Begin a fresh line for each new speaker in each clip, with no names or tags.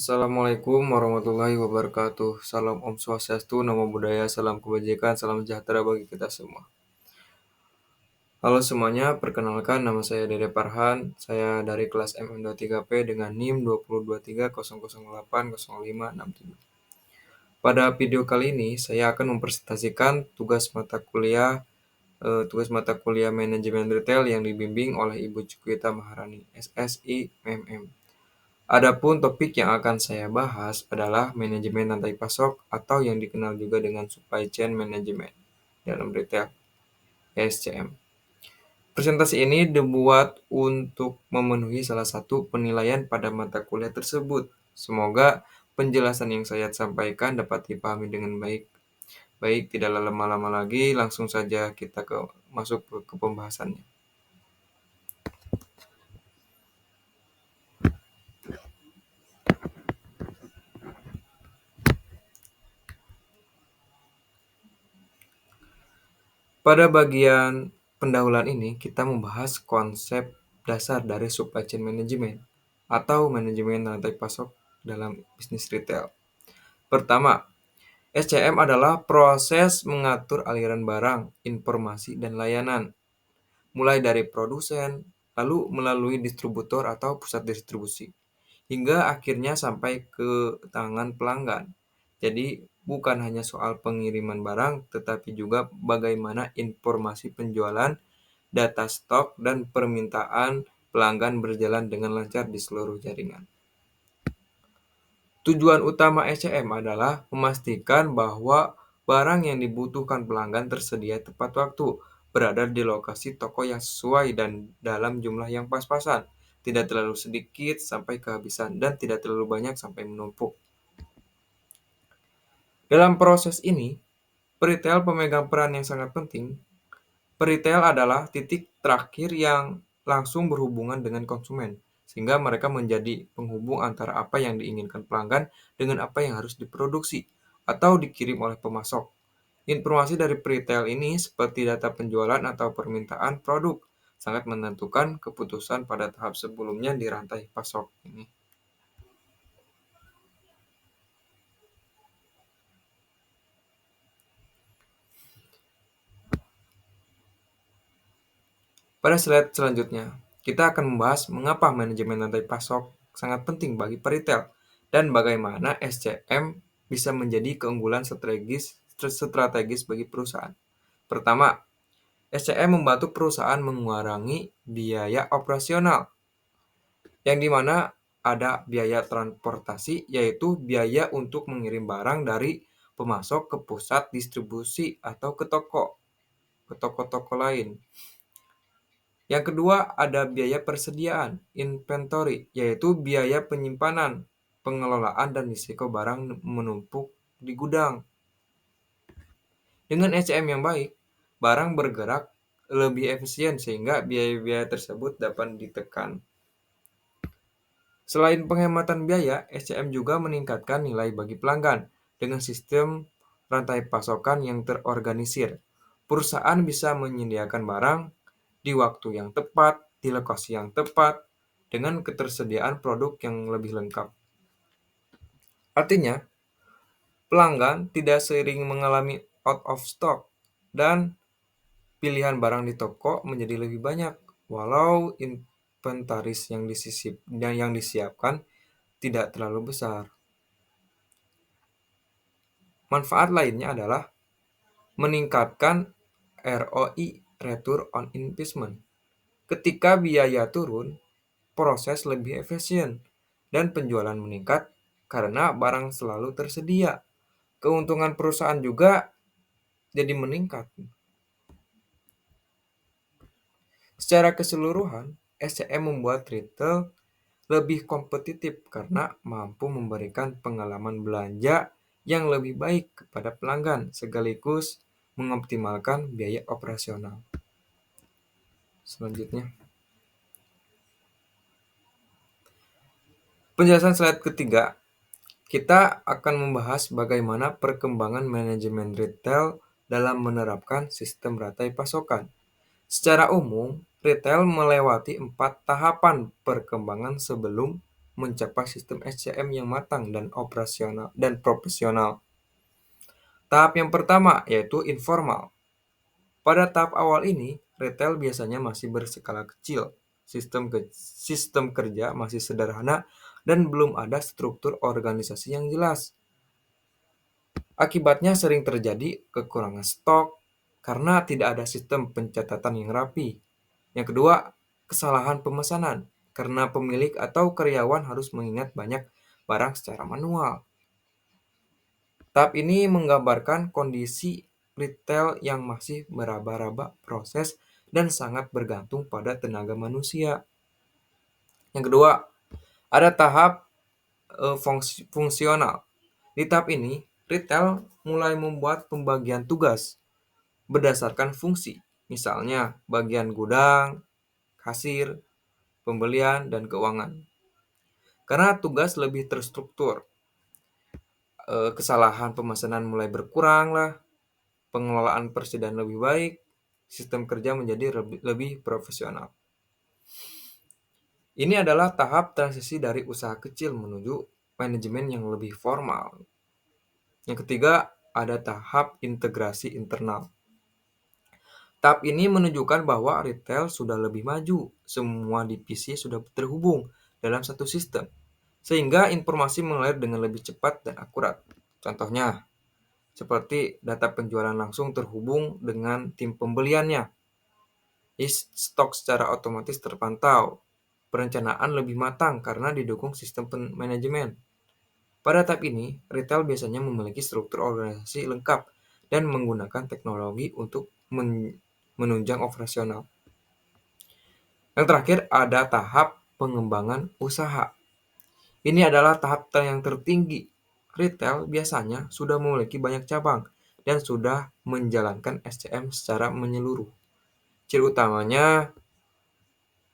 Assalamualaikum warahmatullahi wabarakatuh. Salam Om Swastiastu, Namo Buddhaya, salam kebajikan, salam sejahtera bagi kita semua. Halo semuanya, perkenalkan nama saya Dede Farhan. Saya dari kelas MM23P dengan NIM 20230080567. Pada video kali ini, saya akan mempresentasikan tugas mata kuliah Manajemen Retail yang dibimbing oleh Ibu Cukwita Maharani, SSI MM. Adapun topik yang akan saya bahas adalah manajemen rantai pasok atau yang dikenal juga dengan supply chain management dalam retail, SCM. Presentasi ini dibuat untuk memenuhi salah satu penilaian pada mata kuliah tersebut. Semoga penjelasan yang saya sampaikan dapat dipahami dengan baik. Baik, tidak lama-lama lagi, langsung saja kita masuk ke pembahasannya. Pada bagian pendahuluan ini, kita membahas konsep dasar dari supply chain management atau manajemen rantai pasok dalam bisnis retail. Pertama, SCM adalah proses mengatur aliran barang, informasi, dan layanan, mulai dari produsen, lalu melalui distributor atau pusat distribusi, hingga akhirnya sampai ke tangan pelanggan. Jadi, bukan hanya soal pengiriman barang, tetapi juga bagaimana informasi penjualan, data stok, dan permintaan pelanggan berjalan dengan lancar di seluruh jaringan. Tujuan utama SCM adalah memastikan bahwa barang yang dibutuhkan pelanggan tersedia tepat waktu, berada di lokasi toko yang sesuai dan dalam jumlah yang pas-pasan, tidak terlalu sedikit sampai kehabisan, dan tidak terlalu banyak sampai menumpuk. Dalam proses ini, peritel pemegang peran yang sangat penting. Peritel adalah titik terakhir yang langsung berhubungan dengan konsumen, sehingga mereka menjadi penghubung antara apa yang diinginkan pelanggan dengan apa yang harus diproduksi atau dikirim oleh pemasok. Informasi dari peritel ini seperti data penjualan atau permintaan produk sangat menentukan keputusan pada tahap sebelumnya di rantai pasok ini. Pada slide selanjutnya, kita akan membahas mengapa manajemen rantai pasok sangat penting bagi peritel dan bagaimana SCM bisa menjadi keunggulan strategis bagi perusahaan. Pertama, SCM membantu perusahaan mengurangi biaya operasional, yang dimana ada biaya transportasi, yaitu biaya untuk mengirim barang dari pemasok ke pusat distribusi atau ke toko-toko lain. Yang kedua, ada biaya persediaan, inventory, yaitu biaya penyimpanan, pengelolaan, dan risiko barang menumpuk di gudang. Dengan SCM yang baik, barang bergerak lebih efisien sehingga biaya-biaya tersebut dapat ditekan. Selain penghematan biaya, SCM juga meningkatkan nilai bagi pelanggan. Dengan sistem rantai pasokan yang terorganisir, perusahaan bisa menyediakan barang di waktu yang tepat, di lokasi yang tepat, dengan ketersediaan produk yang lebih lengkap. Artinya, pelanggan tidak sering mengalami out of stock dan pilihan barang di toko menjadi lebih banyak, walau inventaris yang disiapkan tidak terlalu besar. Manfaat lainnya adalah meningkatkan ROI, Return on Investment. Ketika biaya turun, proses lebih efisien dan penjualan meningkat karena barang selalu tersedia. Keuntungan perusahaan juga jadi meningkat. Secara keseluruhan, SCM membuat retail lebih kompetitif karena mampu memberikan pengalaman belanja yang lebih baik kepada pelanggan sekaligus mengoptimalkan biaya operasional. Selanjutnya, penjelasan slide ketiga, kita akan membahas bagaimana perkembangan manajemen retail dalam menerapkan sistem rantai pasokan. Secara umum, retail melewati 4 tahapan perkembangan sebelum mencapai sistem SCM yang matang dan operasional dan profesional. Tahap yang pertama yaitu informal. Pada tahap awal ini, retail biasanya masih berskala kecil, sistem kerja masih sederhana, dan belum ada struktur organisasi yang jelas. Akibatnya sering terjadi kekurangan stok karena tidak ada sistem pencatatan yang rapi. Yang kedua, kesalahan pemesanan karena pemilik atau karyawan harus mengingat banyak barang secara manual. Tahap ini menggambarkan kondisi retail yang masih meraba-raba proses dan sangat bergantung pada tenaga manusia. Yang kedua, ada tahap fungsional. Di tahap ini, retail mulai membuat pembagian tugas berdasarkan fungsi, misalnya bagian gudang, kasir, pembelian, dan keuangan. Karena tugas lebih terstruktur, kesalahan pemesanan mulai berkurang lah, pengelolaan persediaan lebih baik, sistem kerja menjadi lebih profesional. Ini adalah tahap transisi dari usaha kecil menuju manajemen yang lebih formal. Yang ketiga, ada tahap integrasi internal. Tahap ini menunjukkan bahwa retail sudah lebih maju, semua divisi sudah terhubung dalam satu sistem, sehingga informasi mengalir dengan lebih cepat dan akurat. Contohnya, seperti data penjualan langsung terhubung dengan tim pembeliannya, stok secara otomatis terpantau, perencanaan lebih matang karena didukung sistem manajemen. Pada tahap ini, retail biasanya memiliki struktur organisasi lengkap dan menggunakan teknologi untuk menunjang operasional. Yang terakhir ada tahap pengembangan usaha. Ini adalah tahap yang tertinggi. Retail biasanya sudah memiliki banyak cabang dan sudah menjalankan SCM secara menyeluruh. Ciri utamanya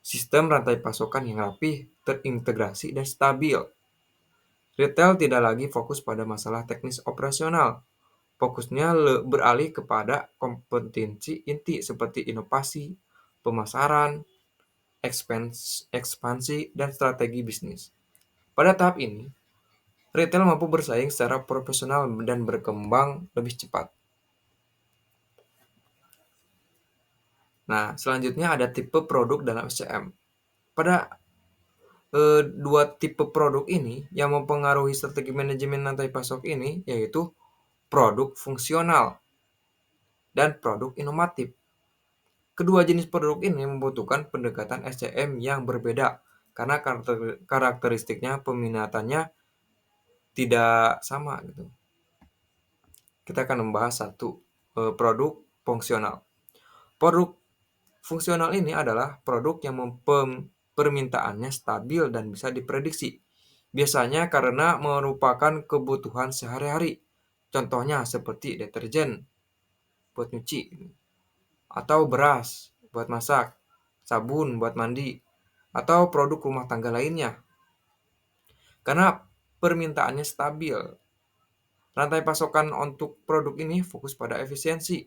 sistem rantai pasokan yang rapih, terintegrasi, dan stabil. Retail tidak lagi fokus pada masalah teknis operasional. Fokusnya beralih kepada kompetensi inti seperti inovasi, pemasaran, ekspansi, dan strategi bisnis. Pada tahap ini, retail mampu bersaing secara profesional dan berkembang lebih cepat. Nah, selanjutnya ada tipe produk dalam SCM. Pada dua tipe produk ini yang mempengaruhi strategi manajemen rantai pasok ini yaitu produk fungsional dan produk inovatif. Kedua jenis produk ini membutuhkan pendekatan SCM yang berbeda karena karakteristiknya peminatannya tidak sama gitu. Kita akan membahas satu produk fungsional. Produk fungsional ini adalah produk yang permintaannya stabil dan bisa diprediksi. Biasanya karena merupakan kebutuhan sehari-hari. Contohnya seperti deterjen buat nyuci atau beras buat masak, sabun buat mandi, atau produk rumah tangga lainnya. Karena permintaannya stabil, rantai pasokan untuk produk ini fokus pada efisiensi.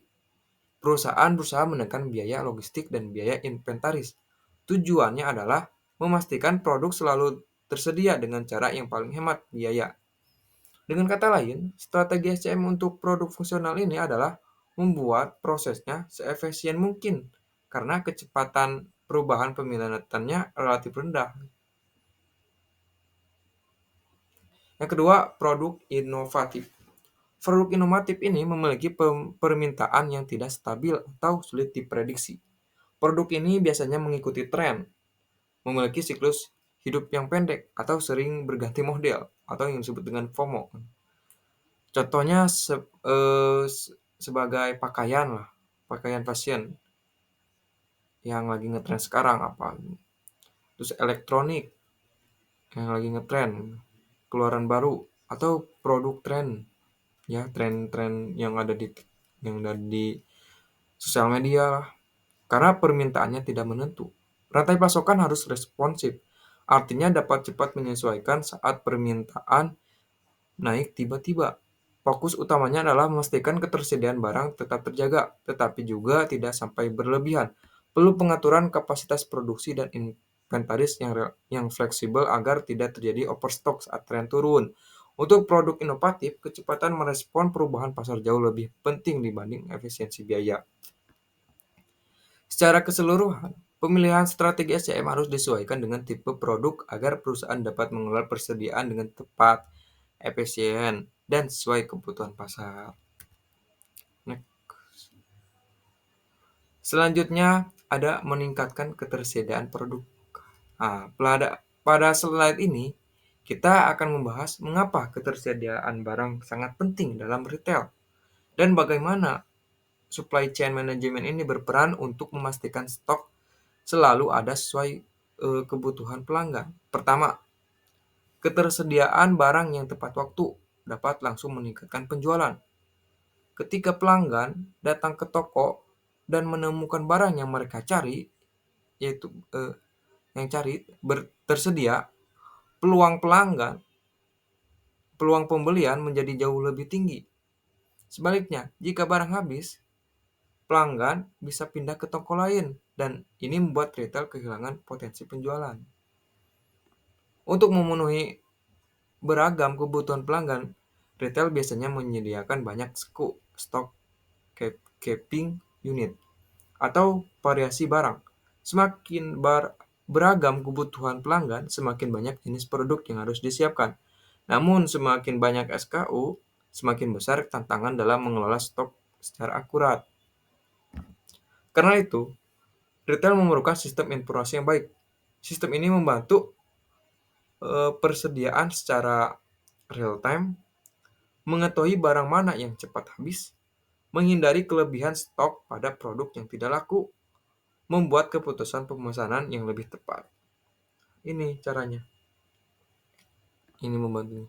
Perusahaan berusaha menekan biaya logistik dan biaya inventaris. Tujuannya adalah memastikan produk selalu tersedia dengan cara yang paling hemat biaya. Dengan kata lain, strategi SCM untuk produk fungsional ini adalah membuat prosesnya seefisien mungkin karena kecepatan perubahan peminatannya relatif rendah. Yang kedua, produk inovatif. Produk inovatif ini memiliki permintaan yang tidak stabil atau sulit diprediksi. Produk ini biasanya mengikuti tren, memiliki siklus hidup yang pendek, atau sering berganti model, atau yang disebut dengan FOMO. Contohnya sebagai pakaian lah, pakaian fashion yang lagi ngetren sekarang apa. Terus elektronik yang lagi ngetren, keluaran baru, atau produk tren, ya tren-tren yang ada di sosial media lah. Karena permintaannya tidak menentu. Rantai pasokan harus responsif, artinya dapat cepat menyesuaikan saat permintaan naik tiba-tiba. Fokus utamanya adalah memastikan ketersediaan barang tetap terjaga, tetapi juga tidak sampai berlebihan. Perlu pengaturan kapasitas produksi dan inventaris yang fleksibel agar tidak terjadi overstock saat tren turun. Untuk produk inovatif, kecepatan merespon perubahan pasar jauh lebih penting dibanding efisiensi biaya. Secara keseluruhan, pemilihan strategi SCM harus disesuaikan dengan tipe produk agar perusahaan dapat mengelola persediaan dengan tepat, efisien, dan sesuai kebutuhan pasar. Selanjutnya ada meningkatkan ketersediaan produk. Nah, pada slide ini kita akan membahas mengapa ketersediaan barang sangat penting dalam retail dan bagaimana supply chain management ini berperan untuk memastikan stok selalu ada sesuai kebutuhan pelanggan. Pertama, ketersediaan barang yang tepat waktu dapat langsung meningkatkan penjualan. Ketika pelanggan datang ke toko dan menemukan barang yang mereka cari, yaitu tersedia, peluang peluang pembelian menjadi jauh lebih tinggi. Sebaliknya, jika barang habis, pelanggan bisa pindah ke toko lain dan ini membuat retail kehilangan potensi penjualan. Untuk memenuhi beragam kebutuhan pelanggan, retail biasanya menyediakan banyak stok keeping unit atau variasi barang. Semakin beragam kebutuhan pelanggan, semakin banyak jenis produk yang harus disiapkan. Namun semakin banyak SKU, semakin besar tantangan dalam mengelola stok secara akurat. Karena itu, retail memerlukan sistem informasi yang baik. Sistem ini membantu persediaan secara real time, mengetahui barang mana yang cepat habis, menghindari kelebihan stok pada produk yang tidak laku, membuat keputusan pemesanan yang lebih tepat. Ini caranya. Ini membantu.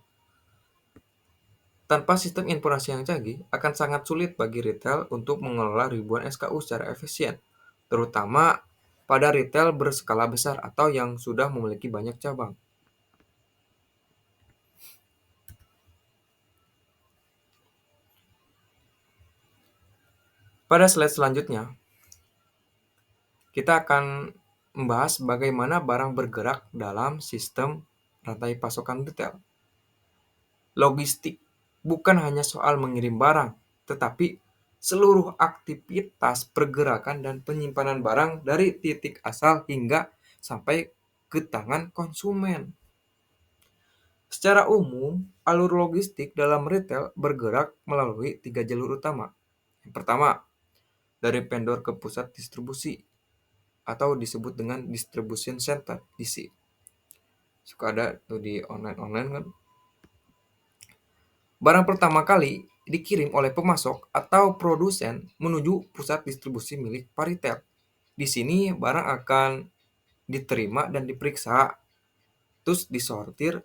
Tanpa sistem informasi yang canggih, akan sangat sulit bagi retail untuk mengelola ribuan SKU secara efisien, terutama pada retail berskala besar atau yang sudah memiliki banyak cabang. Pada slide selanjutnya, kita akan membahas bagaimana barang bergerak dalam sistem rantai pasokan retail. Logistik bukan hanya soal mengirim barang, tetapi seluruh aktivitas pergerakan dan penyimpanan barang dari titik asal hingga sampai ke tangan konsumen. Secara umum, alur logistik dalam retail bergerak melalui 3 jalur utama. Yang pertama, dari vendor ke pusat distribusi atau disebut dengan distribution center, DC. Suka ada tuh di online-online kan. Barang pertama kali dikirim oleh pemasok atau produsen menuju pusat distribusi milik paritel. Di sini barang akan diterima dan diperiksa, terus disortir,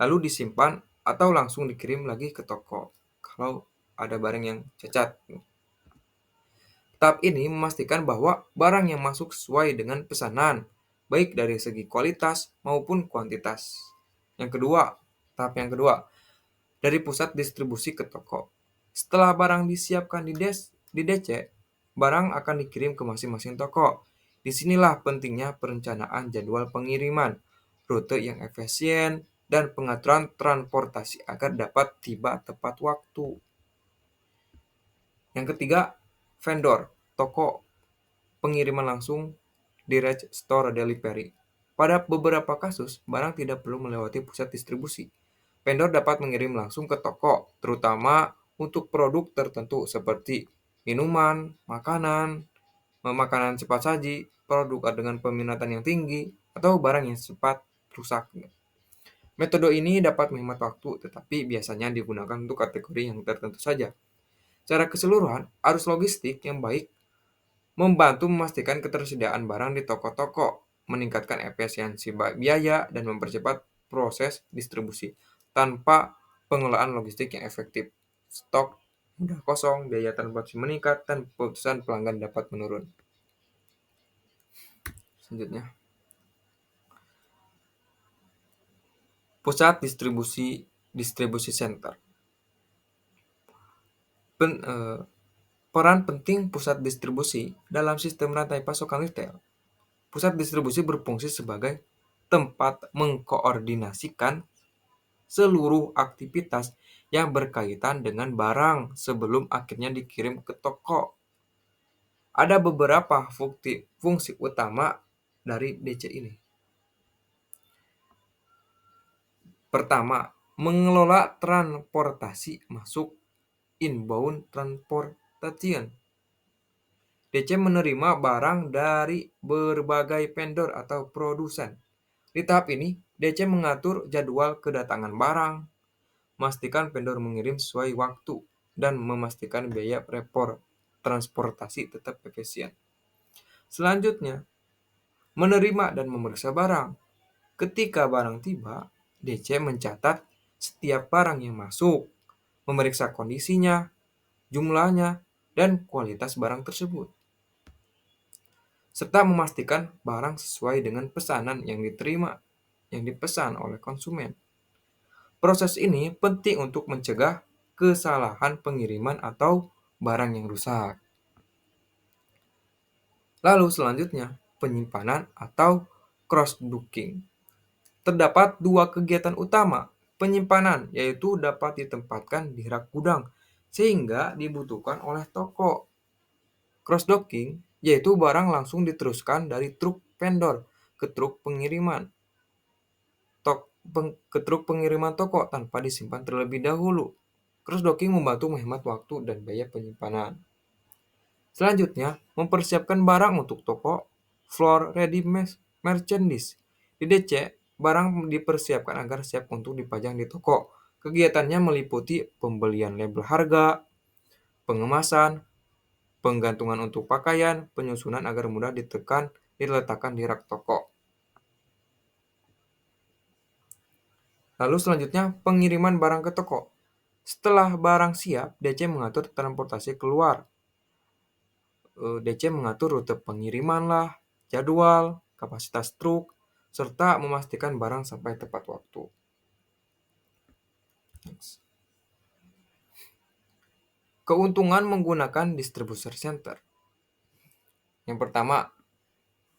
lalu disimpan atau langsung dikirim lagi ke toko kalau ada barang yang cacat. Tahap ini memastikan bahwa barang yang masuk sesuai dengan pesanan, baik dari segi kualitas maupun kuantitas. Tahap yang kedua, dari pusat distribusi ke toko. Setelah barang disiapkan di DC, barang akan dikirim ke masing-masing toko. Disinilah pentingnya perencanaan jadwal pengiriman, rute yang efisien, dan pengaturan transportasi agar dapat tiba tepat waktu. Yang ketiga, vendor, toko pengiriman langsung, direct store delivery. Pada beberapa kasus, barang tidak perlu melewati pusat distribusi. Vendor dapat mengirim langsung ke toko, terutama untuk produk tertentu seperti minuman, makanan cepat saji, produk dengan peminatan yang tinggi, atau barang yang cepat rusak. Metode ini dapat menghemat waktu, tetapi biasanya digunakan untuk kategori yang tertentu saja. Secara keseluruhan, arus logistik yang baik membantu memastikan ketersediaan barang di toko-toko, meningkatkan efisiensi biaya, dan mempercepat proses distribusi. Tanpa pengelolaan logistik yang efektif, stok mudah kosong, biaya transportasi meningkat, dan keputusan pelanggan dapat menurun. Selanjutnya, pusat distribusi center. Peran penting pusat distribusi dalam sistem rantai pasokan retail. Pusat distribusi berfungsi sebagai tempat mengkoordinasikan seluruh aktivitas yang berkaitan dengan barang sebelum akhirnya dikirim ke toko. Ada beberapa fungsi utama dari DC ini. Pertama, mengelola transportasi masuk inbound transportation. DC menerima barang dari berbagai vendor atau produsen. Di tahap ini, DC mengatur jadwal kedatangan barang, memastikan vendor mengirim sesuai waktu, dan memastikan biaya transportasi tetap efisien. Selanjutnya, menerima dan memeriksa barang. Ketika barang tiba, DC mencatat setiap barang yang masuk, memeriksa kondisinya, jumlahnya, dan kualitas barang tersebut, serta memastikan barang sesuai dengan pesanan yang dipesan oleh konsumen. Proses ini penting untuk mencegah kesalahan pengiriman atau barang yang rusak. Lalu selanjutnya, penyimpanan atau cross-docking. Terdapat dua kegiatan utama penyimpanan, yaitu dapat ditempatkan di rak gudang sehingga dibutuhkan oleh toko. Cross-docking yaitu barang langsung diteruskan dari truk vendor ke truk pengiriman toko tanpa disimpan terlebih dahulu. Cross-docking membantu menghemat waktu dan biaya penyimpanan. Selanjutnya, mempersiapkan barang untuk toko, floor ready merchandise. Di DC, barang dipersiapkan agar siap untuk dipajang di toko. Kegiatannya meliputi pembelian label harga, pengemasan, penggantungan untuk pakaian, penyusunan agar mudah diletakkan di rak toko. Lalu selanjutnya, pengiriman barang ke toko. Setelah barang siap, DC mengatur transportasi keluar. DC mengatur rute pengiriman lah, jadwal, kapasitas truk, serta memastikan barang sampai tepat waktu. Keuntungan menggunakan distribution center. Yang pertama,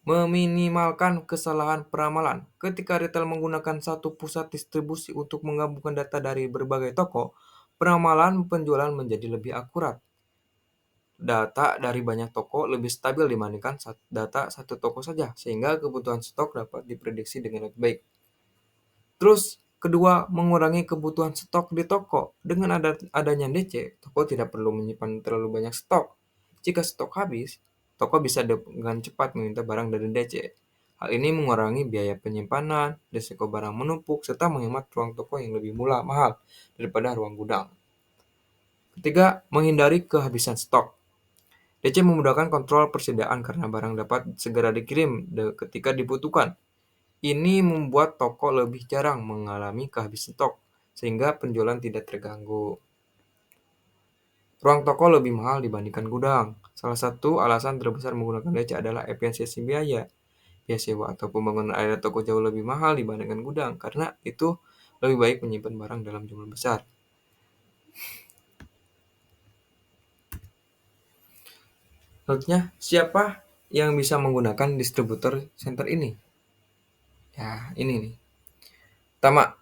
meminimalkan kesalahan peramalan. Ketika retail menggunakan satu pusat distribusi untuk menggabungkan data dari berbagai toko, peramalan penjualan menjadi lebih akurat. Data dari banyak toko lebih stabil dibandingkan data satu toko saja, sehingga kebutuhan stok dapat diprediksi dengan lebih baik. Terus, kedua, mengurangi kebutuhan stok di toko. Dengan adanya DC, toko tidak perlu menyimpan terlalu banyak stok. Jika stok habis, toko bisa dengan cepat meminta barang dari DC. Hal ini mengurangi biaya penyimpanan, risiko barang menumpuk, serta menghemat ruang toko yang lebih mahal daripada ruang gudang. Ketiga, menghindari kehabisan stok. DC memudahkan kontrol persediaan karena barang dapat segera dikirim ketika dibutuhkan. Ini membuat toko lebih jarang mengalami kehabisan stok, sehingga penjualan tidak terganggu. Ruang toko lebih mahal dibandingkan gudang. Salah satu alasan terbesar menggunakan DC adalah efisiensi biaya. Biaya sewa atau pembangunan area toko jauh lebih mahal dibandingkan gudang, karena itu lebih baik menyimpan barang dalam jumlah besar. Selanjutnya, siapa yang bisa menggunakan distributor center ini? Ya, ini nih. Pertama,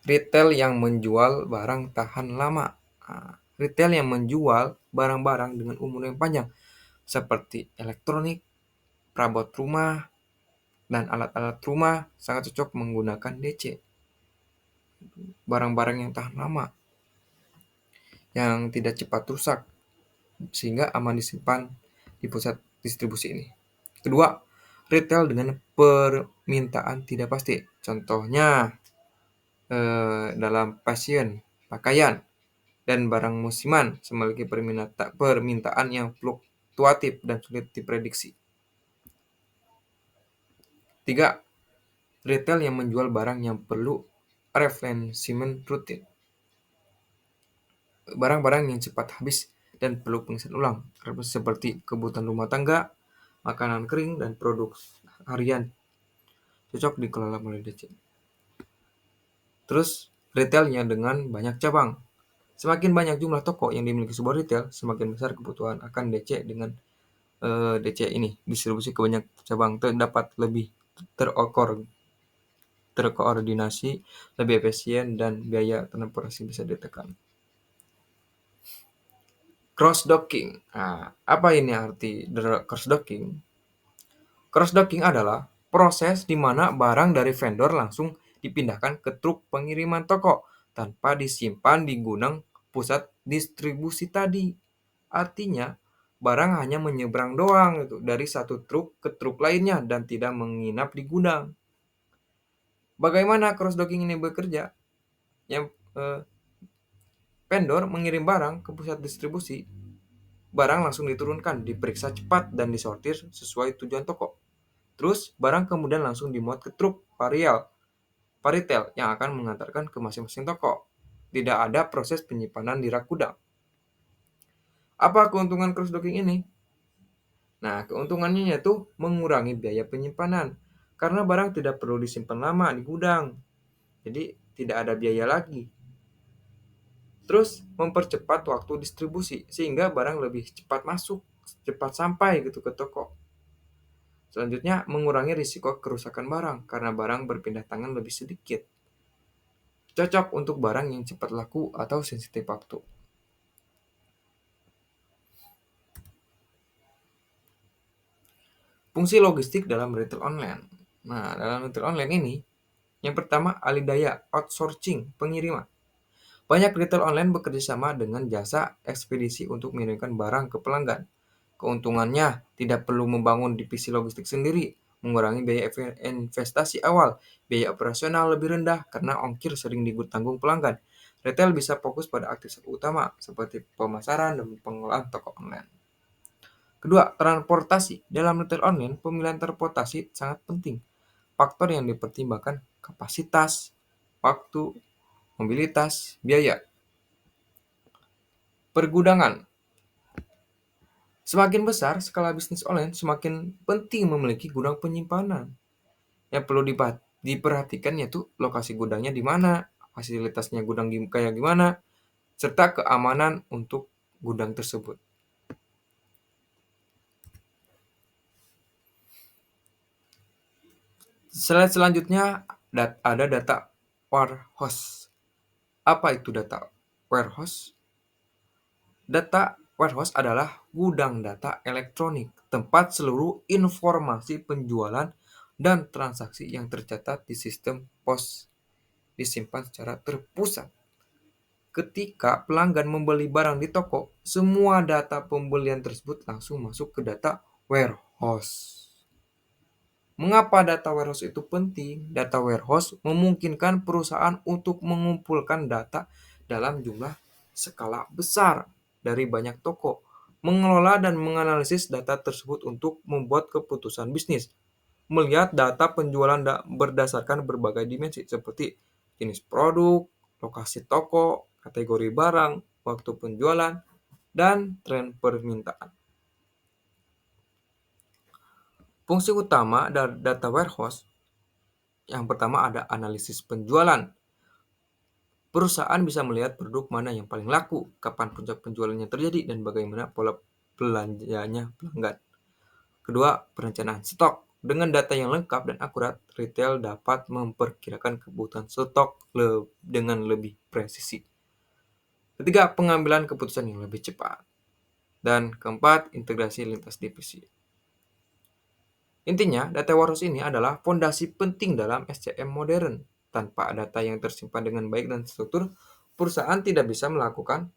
retail yang menjual barang tahan lama. Retail yang menjual barang-barang dengan umur yang panjang, seperti elektronik, perabot rumah, dan alat-alat rumah sangat cocok menggunakan DC. Barang-barang yang tahan lama, yang tidak cepat rusak, sehingga aman disimpan di pusat distribusi ini. Kedua, retail dengan permintaan tidak pasti. Contohnya, dalam pakaian, dan barang musiman memiliki permintaan yang fluktuatif dan sulit diprediksi. 3. Retail yang menjual barang yang perlu replenishment rutin. Barang-barang yang cepat habis dan perlu pengisian ulang, seperti kebutuhan rumah tangga, makanan kering, dan produk harian, cocok dikelola melalui DC. Terus, retailnya dengan banyak cabang. Semakin banyak jumlah toko yang dimiliki sebuah retail, semakin besar kebutuhan akan DC dengan DC ini, distribusi ke banyak cabang, terdapat lebih terkoordinasi, lebih efisien, dan biaya transportasi bisa ditekan. Cross-docking. Nah, apa ini arti cross-docking? Cross-docking adalah proses di mana barang dari vendor langsung dipindahkan ke truk pengiriman toko tanpa disimpan di gudang pusat distribusi tadi. Artinya, barang hanya menyeberang doang gitu, dari satu truk ke truk lainnya dan tidak menginap di gudang. Bagaimana cross-docking ini bekerja? Yang vendor mengirim barang ke pusat distribusi, barang langsung diturunkan, diperiksa cepat, dan disortir sesuai tujuan toko. Terus, barang kemudian langsung dimuat ke truk paritel yang akan mengantarkan ke masing-masing toko. Tidak ada proses penyimpanan di rak gudang. Apa keuntungan cross-docking ini? Nah, keuntungannya yaitu mengurangi biaya penyimpanan. Karena barang tidak perlu disimpan lama di gudang. Jadi, tidak ada biaya lagi. Terus, mempercepat waktu distribusi sehingga barang lebih cepat masuk, cepat sampai gitu ke toko. Selanjutnya, mengurangi risiko kerusakan barang karena barang berpindah tangan lebih sedikit. Cocok untuk barang yang cepat laku atau sensitif waktu. Fungsi logistik dalam retail online. Nah, dalam retail online ini, yang pertama, alih daya outsourcing pengiriman. Banyak retail online bekerja sama dengan jasa ekspedisi untuk mengirimkan barang ke pelanggan. Keuntungannya, tidak perlu membangun divisi logistik sendiri, mengurangi biaya investasi awal, biaya operasional lebih rendah karena ongkir sering ditanggung pelanggan. Retail bisa fokus pada aktivitas utama seperti pemasaran dan pengelolaan toko online. Kedua, transportasi. Dalam retail online, pemilihan transportasi sangat penting. Faktor yang dipertimbangkan kapasitas, waktu, mobilitas, biaya. Pergudangan. Semakin besar skala bisnis online, semakin penting memiliki gudang penyimpanan. Yang perlu diperhatikan yaitu lokasi gudangnya di mana, fasilitasnya gudang kayak gimana, serta keamanan untuk gudang tersebut. Slide selanjutnya ada data warehouse. Apa itu data warehouse? Data warehouse adalah gudang data elektronik, tempat seluruh informasi penjualan dan transaksi yang tercatat di sistem POS disimpan secara terpusat. Ketika pelanggan membeli barang di toko, semua data pembelian tersebut langsung masuk ke data warehouse. Mengapa data warehouse itu penting? Data warehouse memungkinkan perusahaan untuk mengumpulkan data dalam jumlah skala besar dari banyak toko, mengelola dan menganalisis data tersebut untuk membuat keputusan bisnis. Melihat data penjualan berdasarkan berbagai dimensi seperti jenis produk, lokasi toko, kategori barang, waktu penjualan, dan tren permintaan. Fungsi utama dari data warehouse yang pertama ada analisis penjualan. Perusahaan bisa melihat produk mana yang paling laku, kapan puncak penjualannya terjadi, dan bagaimana pola belanjanya pelanggan. Kedua, perencanaan stok. Dengan data yang lengkap dan akurat, retail dapat memperkirakan kebutuhan stok dengan lebih presisi. Ketiga, pengambilan keputusan yang lebih cepat. Dan keempat, integrasi lintas divisi. Intinya, data warehouse ini adalah fondasi penting dalam SCM modern. Tanpa data yang tersimpan dengan baik dan struktur, perusahaan tidak bisa melakukan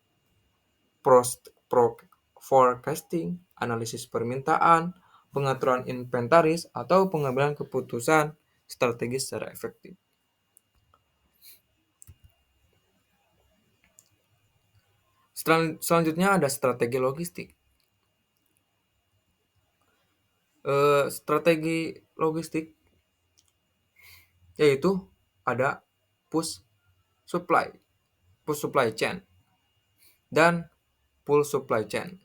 forecasting, analisis permintaan, pengaturan inventaris, atau pengambilan keputusan strategis secara efektif. Selanjutnya ada strategi logistik. Strategi logistik yaitu ada push supply chain, dan pull supply chain.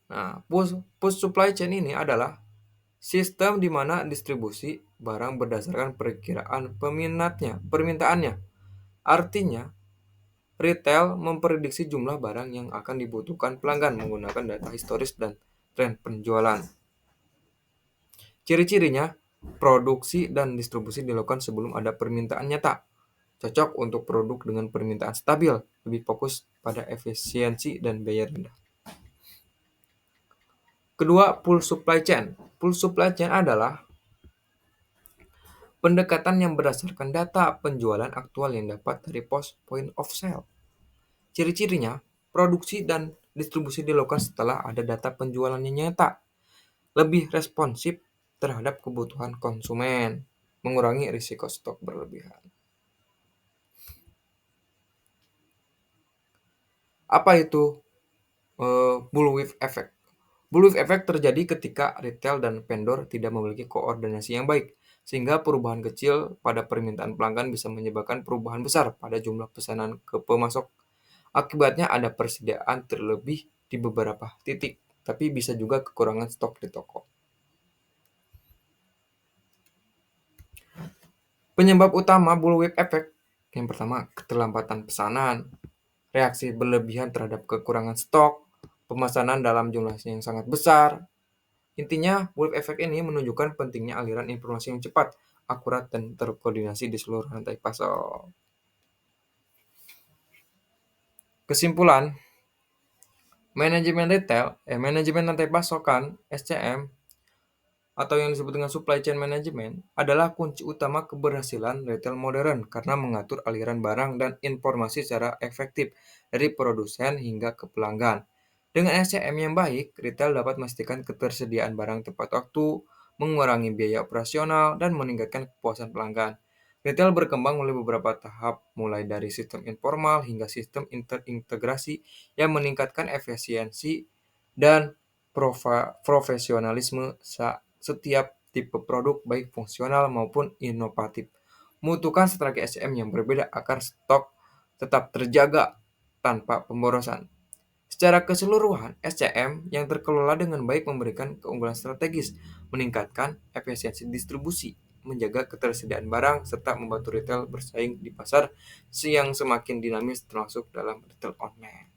Nah, push supply chain ini adalah sistem di mana distribusi barang berdasarkan perkiraan permintaannya. Artinya, Retail memprediksi jumlah barang yang akan dibutuhkan pelanggan menggunakan data historis dan tren penjualan. Ciri-cirinya, produksi dan distribusi dilakukan sebelum ada permintaan nyata. Cocok untuk produk dengan permintaan stabil, lebih fokus pada efisiensi dan biaya rendah. Kedua, full supply chain. Full supply chain adalah pendekatan yang berdasarkan data penjualan aktual yang dapat dari point of sale. Ciri-cirinya, produksi dan distribusi dilakukan setelah ada data penjualan yang nyata, lebih responsif terhadap kebutuhan konsumen, mengurangi risiko stok berlebihan. Apa itu bullwhip effect? Bullwhip effect terjadi ketika retail dan vendor tidak memiliki koordinasi yang baik, sehingga perubahan kecil pada permintaan pelanggan bisa menyebabkan perubahan besar pada jumlah pesanan ke pemasok. Akibatnya ada persediaan terlebih di beberapa titik, tapi bisa juga kekurangan stok di toko. Penyebab utama bullwhip effect yang pertama, keterlambatan pesanan, reaksi berlebihan terhadap kekurangan stok, pemesanan dalam jumlah yang sangat besar. Intinya, bullwhip effect ini menunjukkan pentingnya aliran informasi yang cepat, akurat, dan terkoordinasi di seluruh rantai pasok. Kesimpulan, manajemen rantai pasokan (SCM) atau yang disebut dengan supply chain management adalah kunci utama keberhasilan retail modern karena mengatur aliran barang dan informasi secara efektif dari produsen hingga ke pelanggan. Dengan SCM yang baik, retail dapat memastikan ketersediaan barang tepat waktu, mengurangi biaya operasional, dan meningkatkan kepuasan pelanggan. Retail berkembang melalui beberapa tahap, mulai dari sistem informal hingga sistem terintegrasi yang meningkatkan efisiensi dan profesionalisme setiap tipe produk, baik fungsional maupun inovatif. Membutuhkan strategi SCM yang berbeda agar stok tetap terjaga tanpa pemborosan. Secara keseluruhan, SCM yang terkelola dengan baik memberikan keunggulan strategis, meningkatkan efisiensi distribusi, menjaga ketersediaan barang, serta membantu retail bersaing di pasar yang semakin dinamis termasuk dalam retail online.